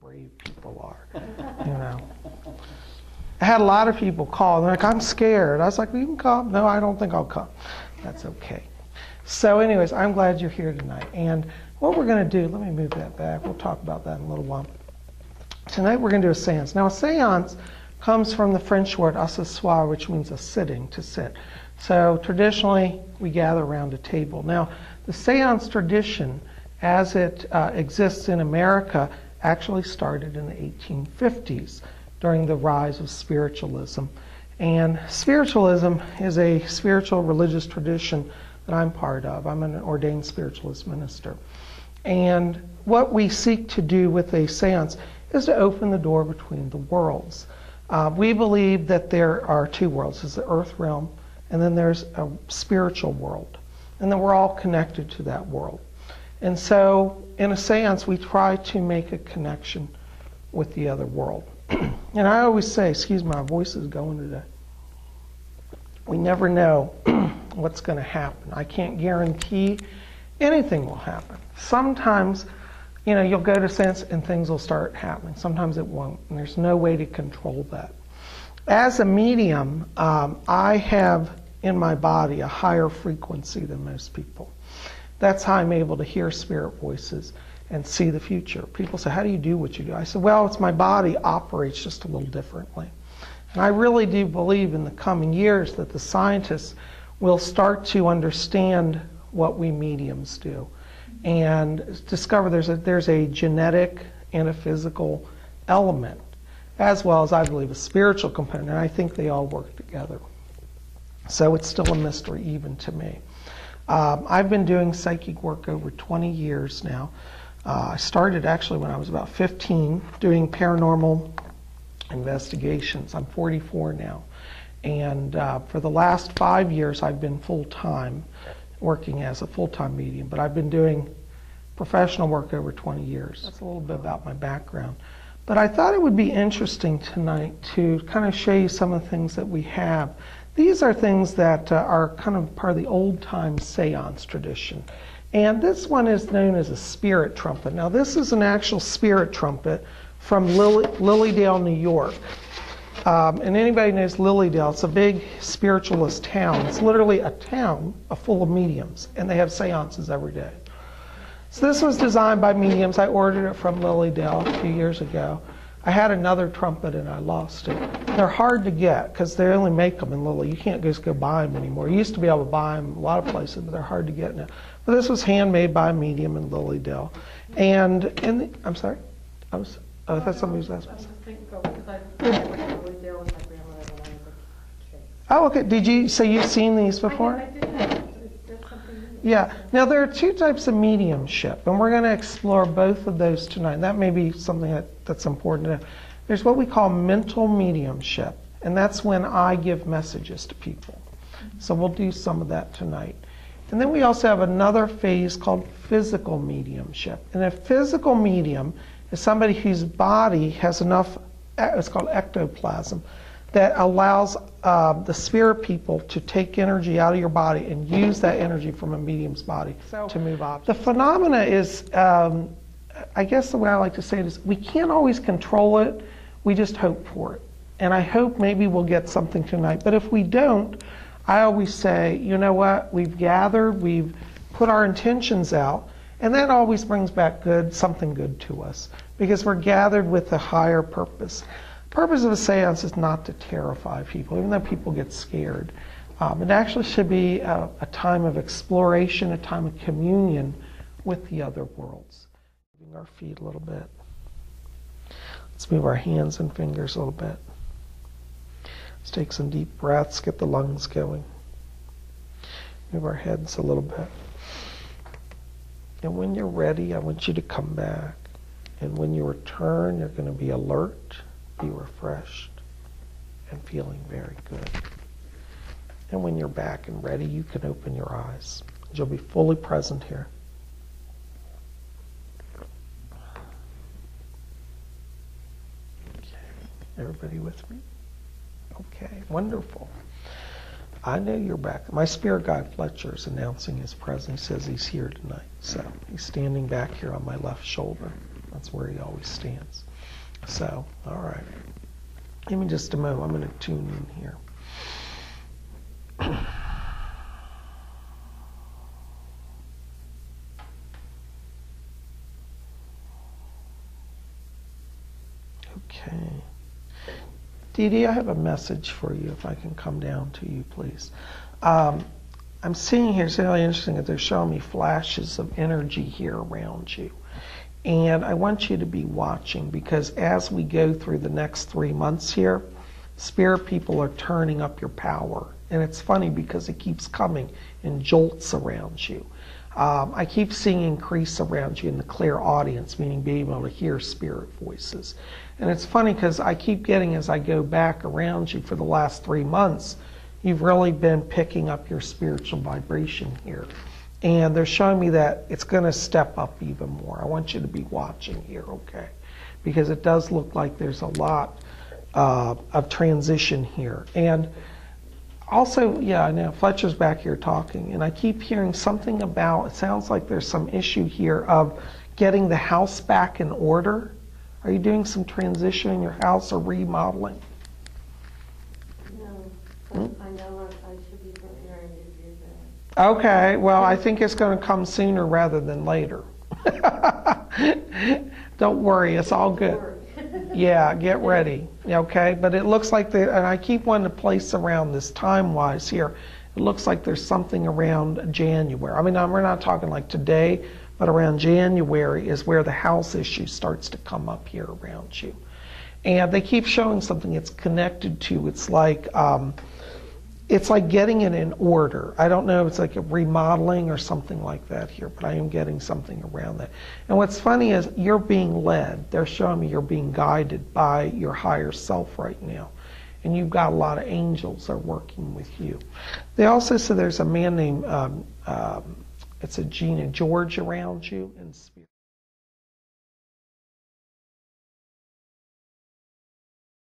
brave people are, you know. I had a lot of people call, and they're like, I'm scared. I was like, well, you can come. No, I don't think I'll come. That's okay. So anyways, I'm glad you're here tonight. And what we're going to do, let me move that back. We'll talk about that in a little while. Tonight we're going to do a seance. Now a seance comes from the French word assessoir, which means a sitting, to sit. So traditionally, we gather around a table. Now, the seance tradition, as it exists in America, actually started in the 1850s during the rise of spiritualism. And spiritualism is a spiritual religious tradition that I'm part of. I'm an ordained spiritualist minister. And what we seek to do with a seance is to open the door between the worlds. We believe that there are two worlds. There's the earth realm, and then there's a spiritual world. And then we're all connected to that world. And so in a seance, we try to make a connection with the other world. And I always say, excuse my voice is going today, we never know what's going to happen. I can't guarantee anything will happen. Sometimes, you know, you'll go to seance and things will start happening. Sometimes it won't, and there's no way to control that. As a medium, I have in my body a higher frequency than most people. That's how I'm able to hear spirit voices and see the future. People say, how do you do what you do? I said, well, it's my body operates just a little differently. And I really do believe in the coming years that the scientists will start to understand what we mediums do and discover there's a genetic and a physical element, as well as, I believe, a spiritual component, and I think they all work together. So it's still a mystery even to me. I've been doing psychic work over 20 years now. I started actually when I was about 15 doing paranormal investigations. I'm 44 now. And for the last 5 years I've been full-time, working as a full-time medium, but I've been doing professional work over 20 years. That's a little bit about my background. But I thought it would be interesting tonight to kind of show you some of the things that we have. These are things that are kind of part of the old-time seance tradition. And this one is known as a spirit trumpet. Now this is an actual spirit trumpet from Lilydale, New York. And anybody knows Lilydale, it's a big spiritualist town. It's literally a town full of mediums, and they have seances every day. So this was designed by mediums. I ordered it from Lilydale a few years ago. I had another trumpet and I lost it. They're hard to get because they only make them in Lily. You can't just go buy them anymore. You used to be able to buy them a lot of places, but they're hard to get now. But this was handmade by a medium in Lilydale. And in the, I'm sorry? I thought somebody was asking. Oh, okay. Did you say you've seen these before? I did. Yeah. Now there are two types of mediumship, and we're going to explore both of those tonight. And that may be something that's important to know. There's what we call mental mediumship, and that's when I give messages to people. So we'll do some of that tonight. And then we also have another phase called physical mediumship. And a physical medium is somebody whose body has enough, it's called ectoplasm, that allows the spirit people to take energy out of your body and use that energy from a medium's body to move objects. The phenomena is, I guess the way I like to say it is, we can't always control it, we just hope for it. And I hope maybe we'll get something tonight. But if we don't, I always say, you know what, we've gathered, we've put our intentions out, and that always brings back something good to us, because we're gathered with a higher purpose. The purpose of a seance is not to terrify people, even though people get scared. It actually should be a time of exploration, a time of communion with the other worlds. Moving our feet a little bit. Let's move our hands and fingers a little bit. Let's take some deep breaths, get the lungs going. Move our heads a little bit. And when you're ready, I want you to come back. And when you return, you're going to be alert, be refreshed, and feeling very good. And when you're back and ready, you can open your eyes. You'll be fully present here. Okay, everybody with me? Okay, wonderful. I know you're back. My spirit guide Fletcher is announcing his presence. He says he's here tonight. So he's standing back here on my left shoulder. That's where he always stands. So, all right. Give me just a moment. I'm going to tune in here. Okay. Dee Dee, I have a message for you, if I can come down to you, please. I'm seeing here, it's really interesting that they're showing me flashes of energy here around you. And I want you to be watching, because as we go through the next 3 months here, spirit people are turning up your power. And it's funny because it keeps coming in jolts around you. I keep seeing increase around you in the clear audience, meaning being able to hear spirit voices. And it's funny because I keep getting, as I go back around you for the last 3 months, you've really been picking up your spiritual vibration here. And they're showing me that it's going to step up even more. I want you to be watching here, okay? Because it does look like there's a lot of transition here. And also, yeah, I know Fletcher's back here talking, and I keep hearing something about, it sounds like there's some issue here of getting the house back in order. Are you doing some transition in your house or remodeling? No, but I know I should be preparing to do that. Okay, well, I think it's going to come sooner rather than later. Don't worry, it's all good. Yeah, get ready, okay? But it looks like, and I keep wanting to place around this time-wise here, it looks like there's something around January. I mean, we're not talking like today, but around January is where the house issue starts to come up here around you. And they keep showing something it's connected to. It's like getting it in order. I don't know if it's like a remodeling or something like that here, but I am getting something around that. And what's funny is you're being led. They're showing me you're being guided by your higher self right now. And you've got a lot of angels that are working with you. They also said there's a man named, it's a Gina George around you in spirit.